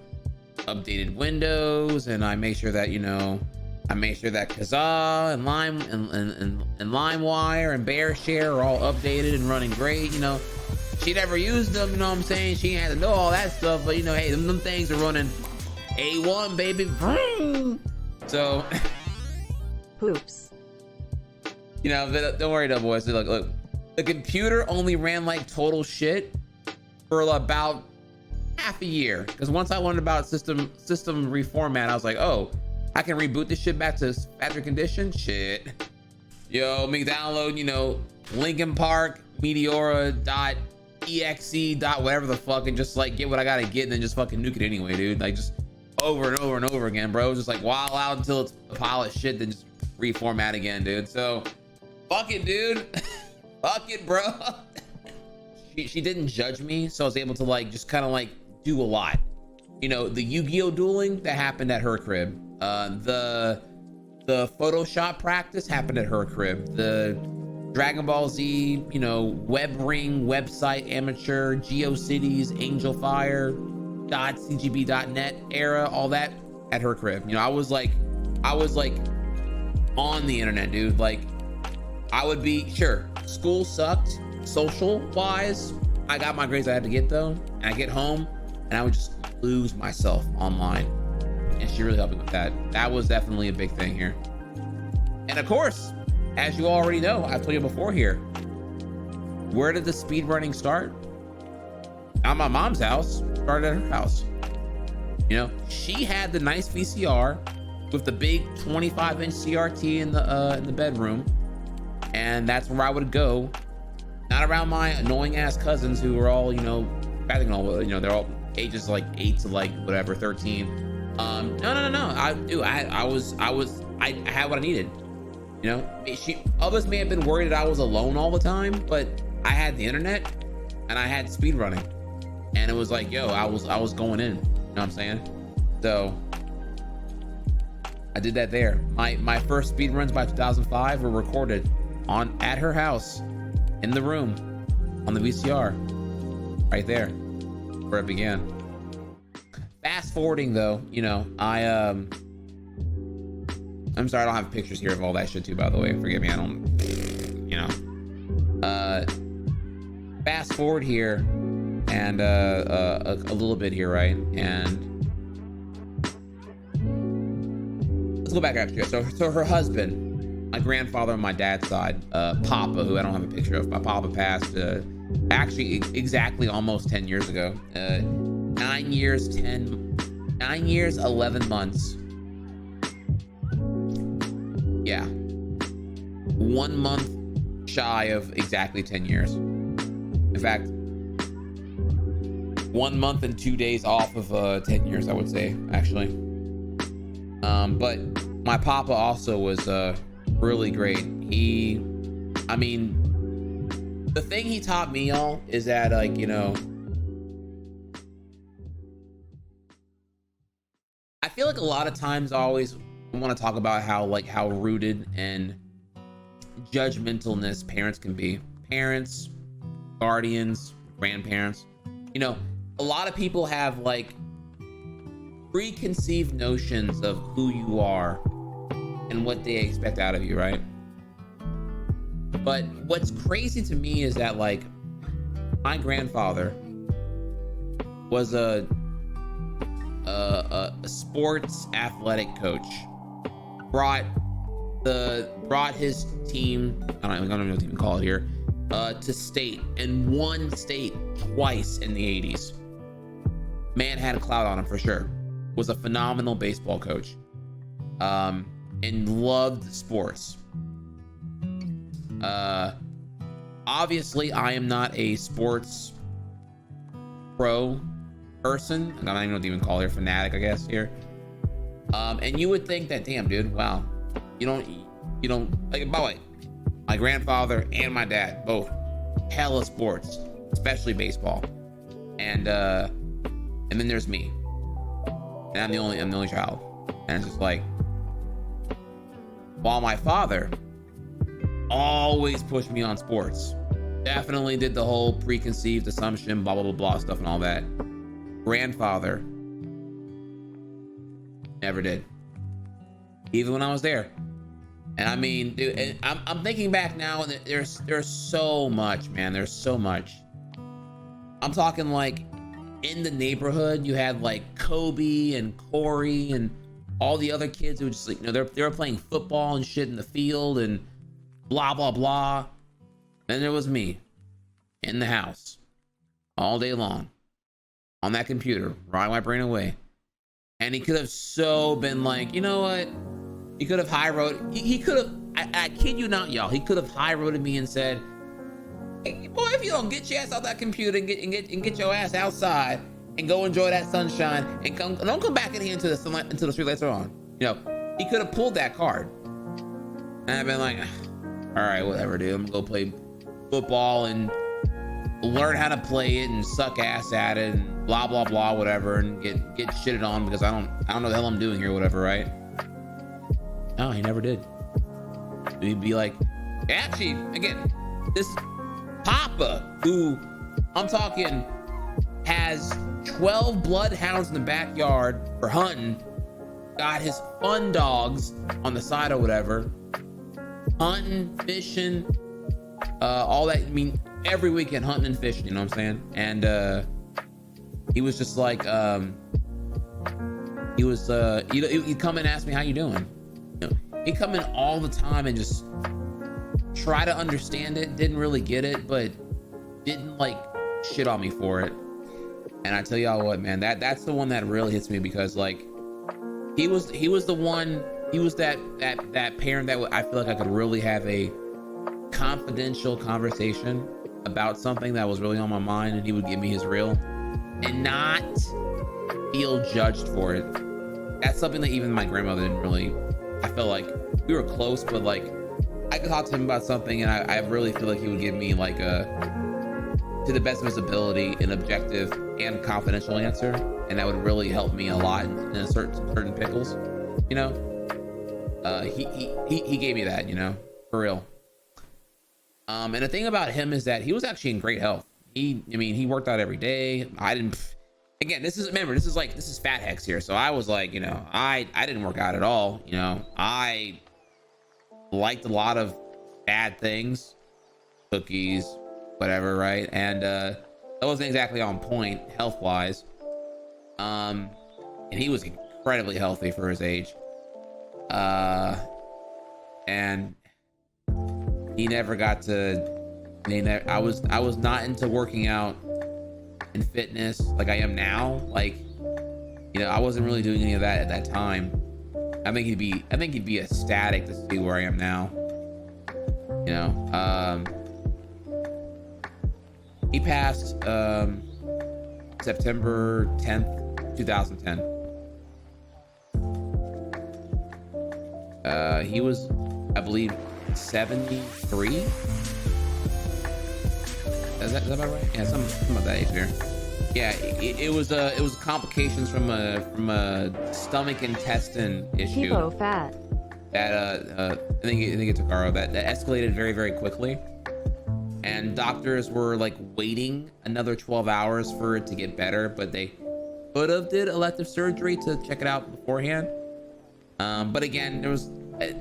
updated Windows, and I made sure that, Kazaa and Lime and LimeWire and BearShare are all updated and running great. You know, she never used them, you know what I'm saying? She had to know all that stuff, but, you know, hey, them things are running A1, baby. Vroom. So Poops. You know, don't worry though, boys. Look, the computer only ran like total shit for about half a year. Because once I learned about system reformat, I was like, oh, I can reboot this shit back to factory condition. Shit. Yo, me download, you know, Linkin Park, Meteora.exe. Whatever the fuck, and just like get what I gotta get, and then just fucking nuke it anyway, dude. Like just over and over and over again, bro. Just like while out until it's a pile of shit, then just reformat again, dude. So fuck it, dude. Fuck it, bro. She didn't judge me, so I was able to like just kind of like do a lot. You know, the Yu-Gi-Oh dueling that happened at her crib. The Photoshop practice happened at her crib. The Dragon Ball Z, you know, web ring website amateur, GeoCities, AngelFire.cgb.net era, all that at her crib. You know, I was like on the internet, dude. Like I would be, sure, school sucked social wise. I got my grades I had to get though, and I get home and I would just lose myself online. And she really helped me with that. That was definitely a big thing here. And of course, as you already know, I've told you before here, where did the speed running start? At my mom's house, started at her house. You know, she had the nice VCR with the big 25-inch CRT in the bedroom, and that's where I would go. Not around my annoying ass cousins who were all, you know, I think all, you know, they're all ages like 8 to like whatever 13. No. I had what I needed. You know, others may have been worried that I was alone all the time, but I had the internet and I had speed running, and it was like, yo, I was going in. You know what I'm saying? So I did that there. My first speed runs by 2005 were recorded at her house in the room on the VCR, right there where it began. Fast forwarding though, you know, I'm sorry I don't have pictures here of all that shit too, by the way. Forgive me, I don't, you know. Fast forward here and a little bit here, right? And let's go back actually. So her husband, my grandfather on my dad's side, Papa, who I don't have a picture of. My Papa passed actually exactly almost 10 years ago. 9 years, 11 months. Yeah. 1 month shy of exactly 10 years. In fact, 1 month and 2 days off of 10 years, I would say, actually. But my Papa also was really great. I mean, the thing he taught me, y'all, is that, like, you know, I feel like a lot of times I always want to talk about how rooted and judgmentalness parents can be. Parents, guardians, grandparents. You know, a lot of people have like preconceived notions of who you are and what they expect out of you, right? But what's crazy to me is that, like, my grandfather was a sports athletic coach. Brought his team, I don't know what to even call it here, to state, and won state twice in the 80s. Man had a clout on him for sure. Was a phenomenal baseball coach, and loved sports. Obviously, I am not a sports pro person. I don't even know what to even call it, fanatic, I guess here. And you would think that, damn, dude, wow, you don't like. By the way, my grandfather and my dad both hella sports, especially baseball, and then there's me, and I'm the only child, and it's just like, while my father always pushed me on sports, definitely did the whole preconceived assumption, blah blah blah blah stuff and all that. Grandfather never did, even when I was there. And I mean, dude, and I'm thinking back now, and there's so much, man. There's so much. I'm talking like in the neighborhood, you had like Kobe and Corey and all the other kids who were just like, you know, they were playing football and shit in the field and blah blah blah. Then there was me in the house all day long, on that computer, rotting my brain away. And he could have so been like, you know what? He could have high road. He could have. I kid you not, y'all. He could have high roaded me and said, hey, boy, if you don't get your ass out that computer and get your ass outside and go enjoy that sunshine and don't come back in here until the sunlight, until the street lights are on. You know, he could have pulled that card. And I've been like, all right, whatever, dude. I'm gonna go play football and learn how to play it and suck ass at it and blah blah blah, whatever, and get shitted on because I don't know the hell I'm doing here, whatever, right? No, he never did. He'd be like, actually, again, this Papa, who I'm talking has 12 bloodhounds in the backyard for hunting, got his fun dogs on the side or whatever, hunting, fishing, all that. I mean, every weekend hunting and fishing, you know what I'm saying? And he was just like, he was, he'd come and ask me, how you doing? You know, he'd come in all the time and just try to understand it, didn't really get it, but didn't like shit on me for it. And I tell y'all what, man, that's the one that really hits me, because like he was the one, he was that parent that I feel like I could really have a confidential conversation about something that was really on my mind, and he would give me his real and not feel judged for it. That's something that even my grandmother didn't really. I felt like we were close, but like I could talk to him about something and I really feel like he would give me like to the best of his ability, an objective and confidential answer, and that would really help me a lot in a certain pickles, you know. He gave me that, you know, for real. And the thing about him is that he was actually in great health. He worked out every day. I didn't. Again, this is Fat Hex here. So I was like, you know, I didn't work out at all. You know, I liked a lot of bad things, cookies, whatever, right? And that wasn't exactly on point health wise. And he was incredibly healthy for his age. And he never got to. I was not into working out and fitness like I am now. Like, you know, I wasn't really doing any of that at that time. I think he'd be ecstatic to see where I am now. You know, he passed September 10th, 2010. He was, I believe, 73. Is that about right? Yeah, some of that age there. Yeah, it was complications from a stomach intestine issue. People fat. That I think it's Takaro that escalated very, very quickly, and doctors were like waiting another 12 hours for it to get better, but they could have did elective surgery to check it out beforehand. But again,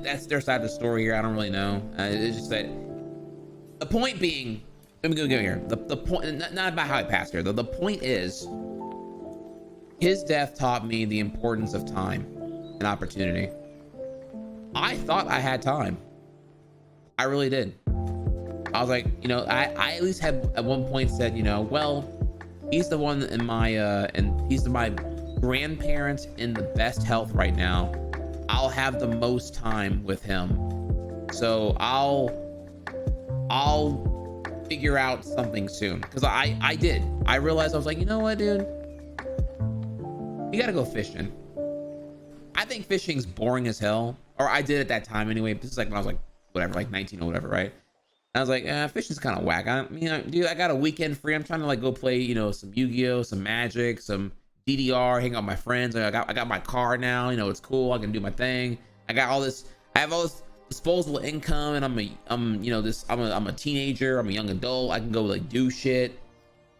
that's their side of the story here. I don't really know. It's just that the point being. Let me go here. The point, not about how he passed here. The point is, his death taught me the importance of time and opportunity. I thought I had time. I really did. I was like, you know, I at least had at one point said, you know, well, he's the one in my and he's my grandparents in the best health right now. I'll have the most time with him, so I'll figure out something soon. Because I did. I realized, I was like, you know what, dude, you gotta go fishing. I think fishing's boring as hell, or I did at that time anyway. This is like when I was like whatever, like 19 or whatever, right? And I was like, fishing's kind of whack. Dude, I got a weekend free. I'm trying to like go play, you know, some Yu-Gi-Oh, some Magic, some DDR, hang out with my friends. I got my car now, you know, it's cool. I can do my thing. I have all this disposable income, and I'm a teenager, I'm a young adult. I can go like do shit.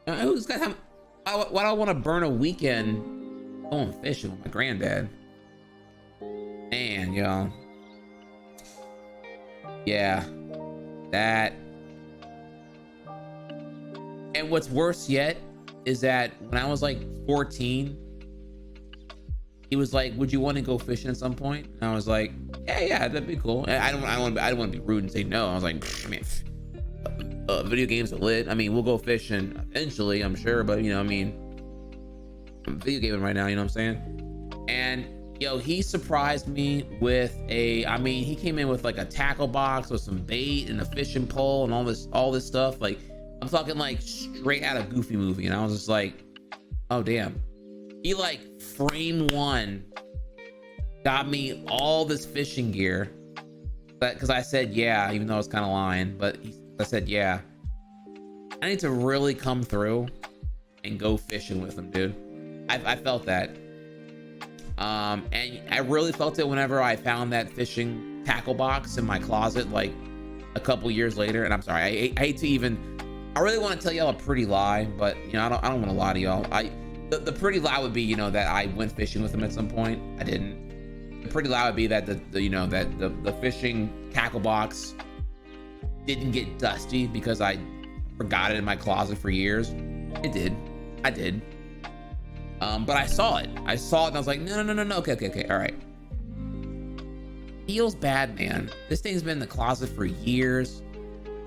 Who's got time? Why do I want to burn a weekend going fishing with my granddad? Man, y'all. Yeah, that. And what's worse yet is that when I was like 14, he was like, would you want to go fishing at some point? And I was like, yeah, that'd be cool. And I don't want to be rude and say no. I was like, man, video games are lit. I mean, we'll go fishing eventually, I'm sure, but you know, I mean, video gaming right now, you know what I'm saying? And yo, he surprised me with he came in with like a tackle box with some bait and a fishing pole and all this stuff. Like, I'm talking like straight out of Goofy movie. And I was just like, oh damn. He like frame one got me all this fishing gear. Because I said yeah, even though I was kind of lying, but I said yeah. I need to really come through and go fishing with him, dude. I felt that. And I really felt it whenever I found that fishing tackle box in my closet like a couple years later. And I'm sorry, I hate to even, I really want to tell y'all a pretty lie, but you know, I don't want to lie to y'all. The pretty lie would be, you know, that I went fishing with him at some point. I didn't. The pretty lie would be that the fishing tackle box didn't get dusty because I forgot it in my closet for years. It did. I did. But I saw it and I was like, no. Okay. All right. Feels bad, man. This thing's been in the closet for years.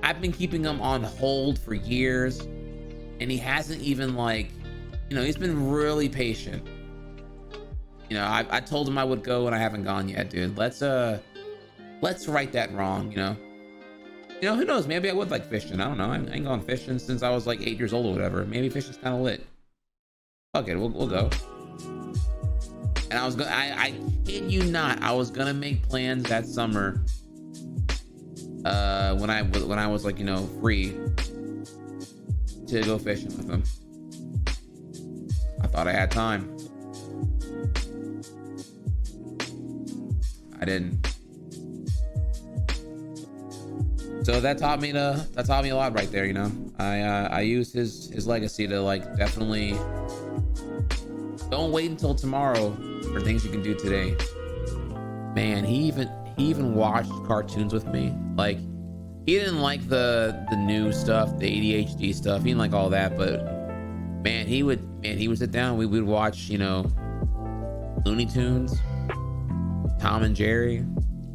I've been keeping him on hold for years and he hasn't even like, you know, he's been really patient. You know, I told him I would go and I haven't gone yet, dude. Let's right that wrong, you know? You know, who knows? Maybe I would like fishing. I don't know. I ain't gone fishing since I was like 8 years old or whatever. Maybe fishing's kind of lit. Fuck it, we'll go. And I kid you not, I was gonna make plans that summer. When I was like, you know, free to go fishing with him. I thought I had time. I didn't. So that taught me a lot right there, you know. I used his legacy to like definitely don't wait until tomorrow for things you can do today. Man, he even watched cartoons with me. Like, he didn't like the new stuff, the ADHD stuff. He didn't like all that, but man, he would sit down. We would watch, you know, Looney Tunes, Tom and Jerry,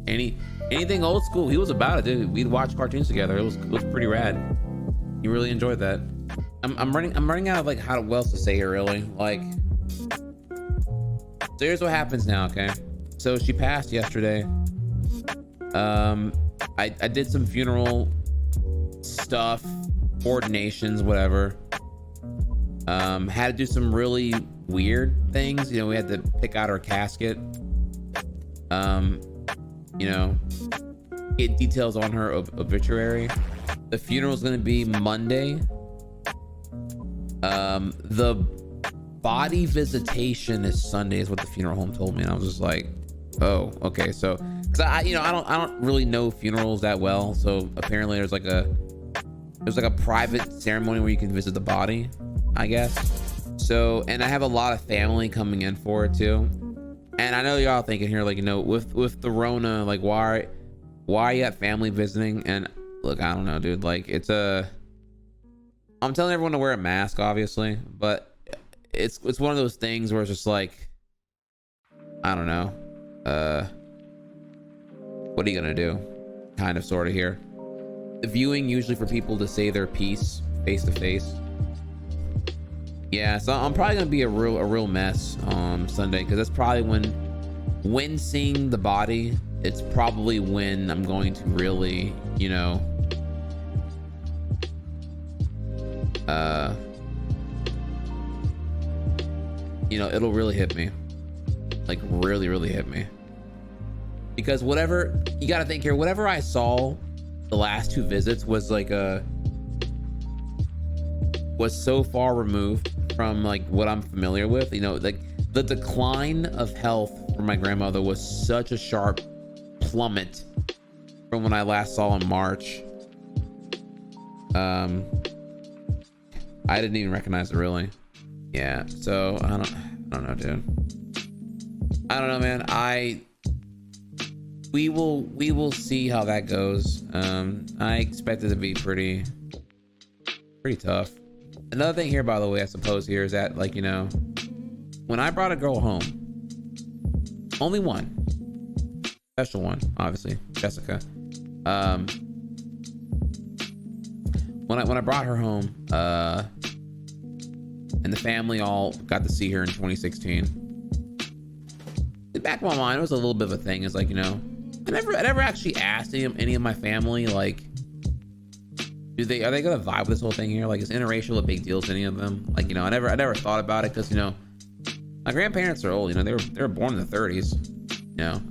anything old school. He was about it, dude. We'd watch cartoons together. It was pretty rad. He really enjoyed that. I'm running out of like what else to say here, really. Like, so here's what happens now, okay? So she passed yesterday. I did some funeral stuff, ordinations, whatever. Had to do some really weird things. You know, we had to pick out her casket. You know, get details on her obituary. The funeral's gonna be Monday. The body visitation is Sunday, is what the funeral home told me, and I was just like, oh, okay. So, cause I don't really know funerals that well. So apparently there's like a private ceremony where you can visit the body, I guess. So, and I have a lot of family coming in for it too. And I know y'all thinking here, like, you know, with the Rona, like, why you got family visiting? And look, I don't know, dude. Like, I'm telling everyone to wear a mask, obviously, but it's one of those things where it's just like, I don't know. What are you gonna do? Kind of, sort of here. The viewing usually for people to say their piece face to face. Yeah, so I'm probably gonna be a real mess on Sunday, because that's probably when seeing the body, it's probably when I'm going to really, you know, you know, it'll really hit me, like really hit me, because whatever you got to think here, whatever I saw the last 2 visits was so far removed from like what I'm familiar with. You know, like the decline of health for my grandmother was such a sharp plummet from when I last saw in March. I didn't even recognize it, really. Yeah, so I don't know, dude. I don't know, man. We will see how that goes. I expect it to be pretty tough. Another thing here, by the way, I suppose here is that, like, you know, when I brought a girl home, only one, special one, obviously, Jessica. When I brought her home, and and the family all got to see her in 2016. In the back of my mind, it was a little bit of a thing. It's like, you know, I never actually asked any of my family, like, are they gonna vibe with this whole thing here? Like, is interracial a big deal to any of them? Like, you know, I never thought about it, because, you know, my grandparents are old. You know, they were born in the 30s. You know,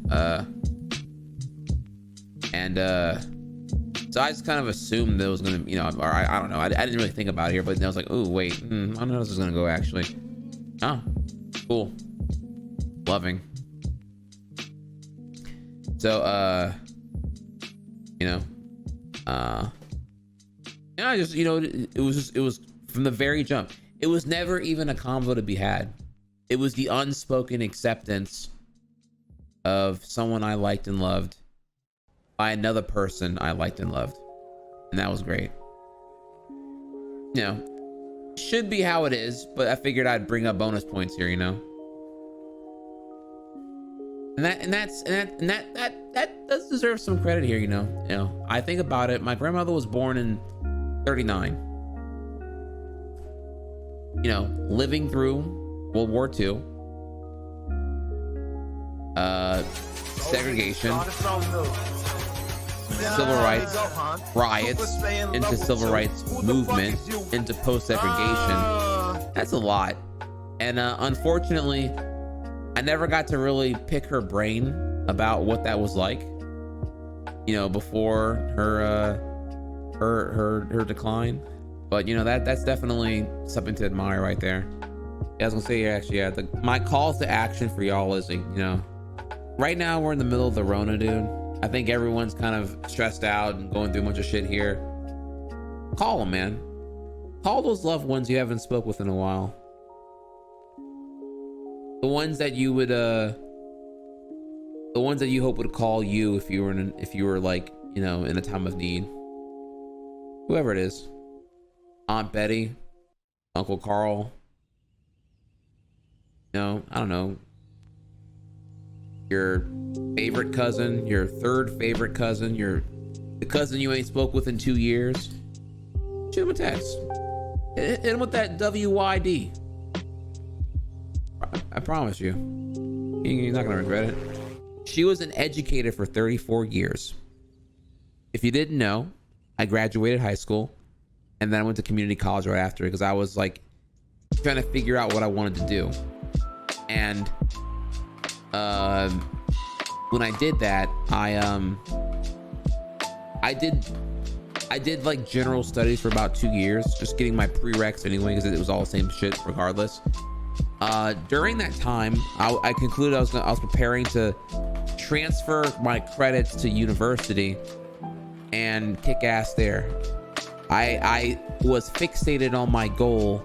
so I just kind of assumed that it was gonna, you know, or I don't know. I didn't really think about it here, but I was like, oh wait, I don't know how this is gonna go actually. Oh, cool, loving. So, you know, yeah, I just, you know, it was from the very jump. It was never even a convo to be had. It was the unspoken acceptance of someone I liked and loved by another person I liked and loved. And that was great. You know, should be how it is, but I figured I'd bring up bonus points here, you know. And that does deserve some credit here, you know. You know, I think about it, my grandmother was born in 39. You know, living through World War II, segregation, civil rights riots, into civil rights movement, into post-segregation. That's a lot. And unfortunately, I never got to really pick her brain about what that was like, you know, before her decline. But, you know, that's definitely something to admire right there. Yeah, I was gonna say, yeah, actually, yeah, my calls to action for y'all is, like, you know, right now we're in the middle of the Rona, dude. I think everyone's kind of stressed out and going through a bunch of shit here. Call them, man. Call those loved ones you haven't spoke with in a while. The ones that you would, the ones that you hope would call you if you were like, you know, in a time of need. Whoever it is. Aunt Betty, Uncle Carl. You know, I don't know. Your favorite cousin, your third favorite cousin, the cousin you ain't spoke with in 2 years. Shoot him a text. Hit him with that WYD. I promise you. You're not gonna regret it. She was an educator for 34 years. If you didn't know, I graduated high school and then I went to community college right after, because I was like trying to figure out what I wanted to do. And when I did that, I did like general studies for about 2 years, just getting my prereqs anyway, because it was all the same shit regardless. During that time, I concluded I was preparing to transfer my credits to university and kick ass there. I was fixated on my goal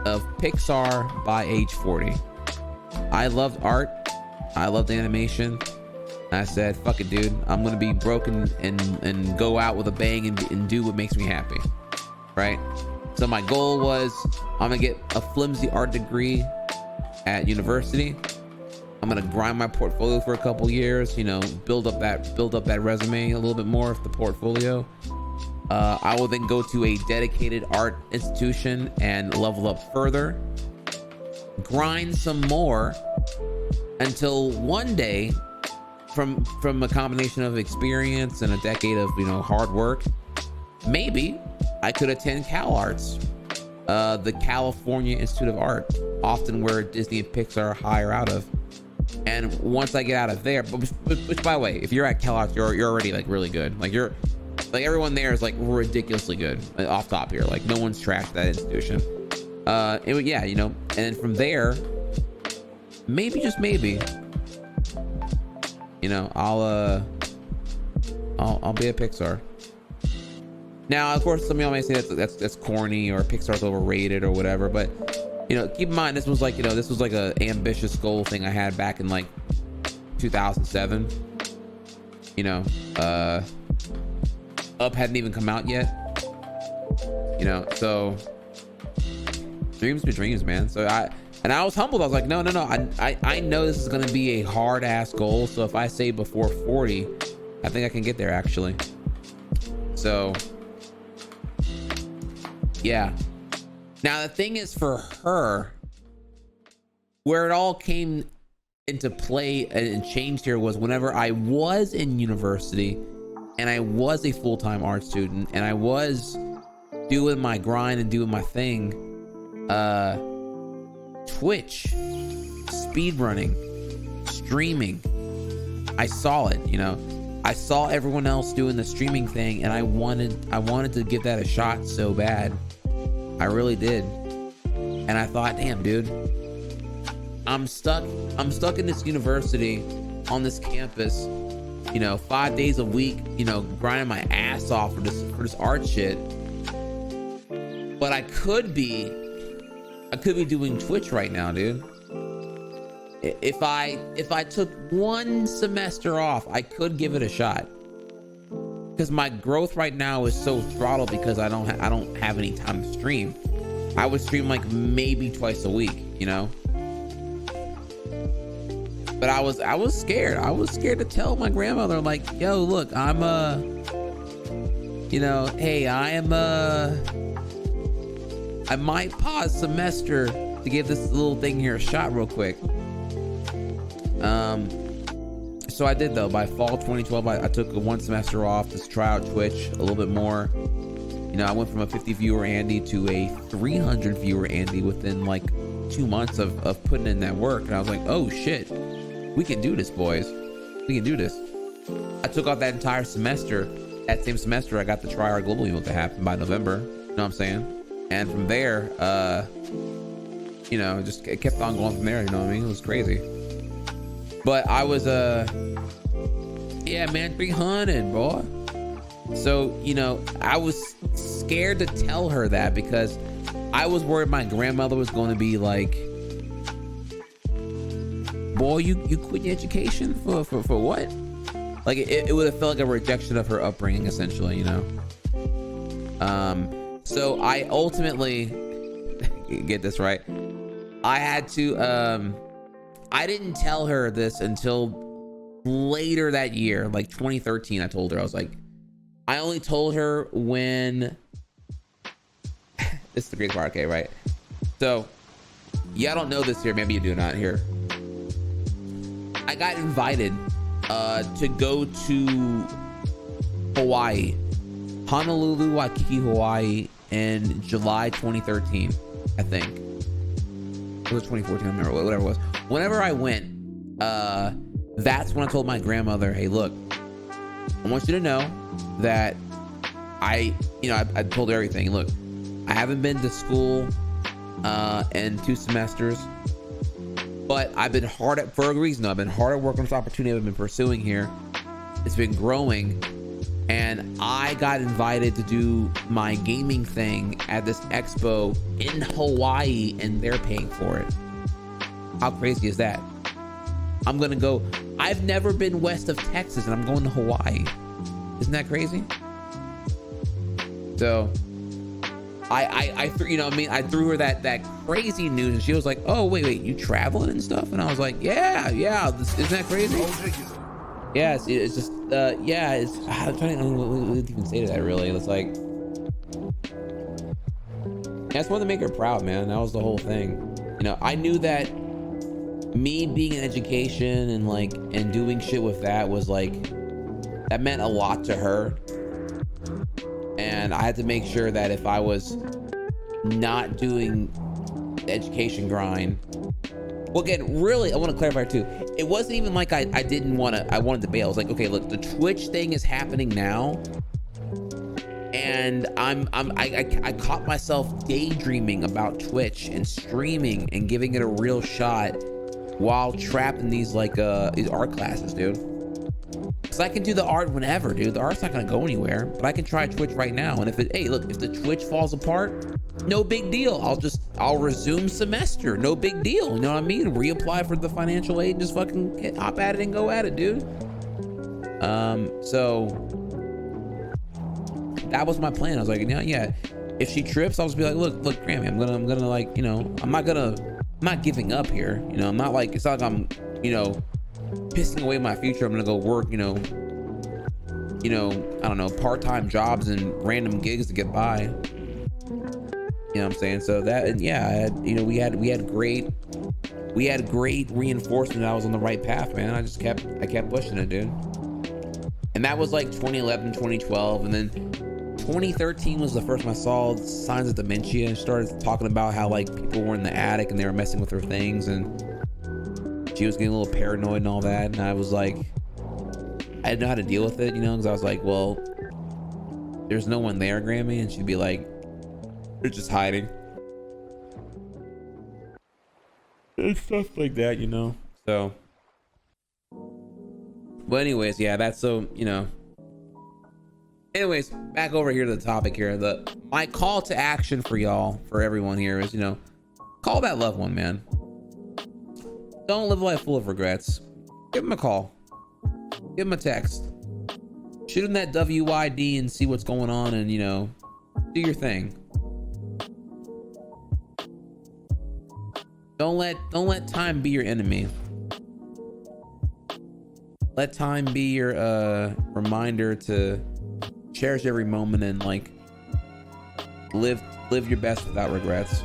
of Pixar by age 40. I loved art. I loved animation. I said, fuck it, dude. I'm gonna be broken and go out with a bang and do what makes me happy, right? So my goal was, I'm gonna get a flimsy art degree at university. I'm gonna grind my portfolio for a couple years, you know, build up that resume a little bit more of the portfolio. I will then go to a dedicated art institution and level up further, grind some more, until one day, from a combination of experience and a decade of, you know, hard work, maybe I could attend CalArts, the California Institute of Art, often where Disney and Pixar hire out of. And once I get out of there, which by the way, if you're at CalArts, you're already like really good. Like everyone there is like ridiculously good, off top here. Like no one's trashed that institution. Yeah, you know, and then from there, maybe, just maybe, you know, I'll be at Pixar. Now, of course, some of y'all may say that's corny, or Pixar's overrated or whatever, but, you know, keep in mind, this was like a ambitious goal thing I had back in like 2007. You know, Up hadn't even come out yet. You know, so dreams be dreams, man. So I was humbled. I was like, no. I know this is gonna be a hard ass goal. So if I say before 40, I think I can get there actually. So yeah. Now the thing is, for her, where it all came into play and changed here was whenever I was in university and I was a full-time art student and I was doing my grind and doing my thing, Twitch, speedrunning, streaming, I saw it, you know. I saw everyone else doing the streaming thing and I wanted to give that a shot so bad. I really did. And I thought, damn, dude, I'm stuck in this university on this campus, you know, 5 days a week, you know, grinding my ass off for this art shit. But I could be doing Twitch right now, dude. If I took one semester off, I could give it a shot. Because my growth right now is so throttled because I don't have any time to stream. I would stream like maybe twice a week, you know. But I was scared. I was scared to tell my grandmother, like, yo, look, I'm you know, hey, I might pause semester to give this little thing here a shot real quick. So I did, though. By fall 2012, I took one semester off to try out Twitch a little bit more. You know, I went from a 50 viewer Andy to a 300 viewer Andy within like 2 months of putting in that work. And I was like, oh shit, we can do this, boys. We can do this. I took off that entire semester. That same semester, I got the Tryhard Global event to happen by November. You know what I'm saying? And from there, you know, it kept on going from there. You know what I mean? It was crazy. But I was, yeah, man, 300, boy. So, you know, I was scared to tell her that because I was worried my grandmother was going to be like, boy, you quit your education for what? Like, it would have felt like a rejection of her upbringing, essentially, you know? So I ultimately, get this right, I had to, I didn't tell her this until later that year, like 2013. I told her, I was like, I only told her when, this is the great part, okay, right? So, yeah, I don't know this here, maybe you do not here. I got invited to go to Hawaii, Honolulu, Waikiki, Hawaii in July 2013, I think. It was 2014, I don't remember, whatever it was. Whenever I went, that's when I told my grandmother, hey, look, I want you to know that I told her everything. Look, I haven't been to school in 2 semesters, but I've been hard at, for a reason though, I've been hard at work on this opportunity I've been pursuing here. It's been growing, and I got invited to do my gaming thing at this expo in Hawaii, and they're paying for it. How crazy is that? I'm gonna go, I've never been west of Texas and I'm going to Hawaii. Isn't that crazy? So I you know what I mean, I threw her that crazy news and she was like, oh wait, you traveling and stuff? And I was like, yeah, isn't that crazy? Yeah, it's just yeah, it's, I'm trying to know what to even say to that, really. It's like, I just wanted to make her proud, man. That was the whole thing. You know, I knew that me being in education and doing shit with that was like, that meant a lot to her. And I had to make sure that if I was not doing the education grind, well, again, really, I want to clarify too. It wasn't even like I wanted to bail. I was like, okay, look, the Twitch thing is happening now. And I caught myself daydreaming about Twitch and streaming and giving it a real shot while trapped in these these art classes, dude. Cause I can do the art whenever, dude. The art's not gonna go anywhere, but I can try Twitch right now. And if the Twitch falls apart, no big deal. I'll resume semester. No big deal. You know what I mean? Reapply for the financial aid. Just fucking hop at it and go at it, dude. So that was my plan. I was like, yeah, if she trips, I'll just be like, look, Grammy, I'm gonna like, you know, I'm not giving up here. You know, I'm not like, it's not like I'm, you know, pissing away my future. I'm gonna go work, you know, I don't know, part-time jobs and random gigs to get by. You know what I'm saying? So that, and yeah, I had, you know, we had great reinforcement that I was on the right path, man. I kept pushing it, dude. And that was like 2011, 2012, and then 2013 was the first time I saw signs of dementia and started talking about how like people were in the attic and they were messing with her things, and she was getting a little paranoid and all that. And I was like, I didn't know how to deal with it, you know, because I was like, well, there's no one there, Grammy. And she'd be like, they're just hiding. And stuff like that, you know. So, but anyways, yeah, that's so, you know. Anyways, back over here to the topic here. My call to action for y'all, for everyone here, is, you know, call that loved one, man. Don't live a life full of regrets. Give him a call. Give him a text. Shoot him that WID and see what's going on, and, you know, do your thing. Don't let time be your enemy. Let time be your reminder to cherish every moment and like live your best without regrets.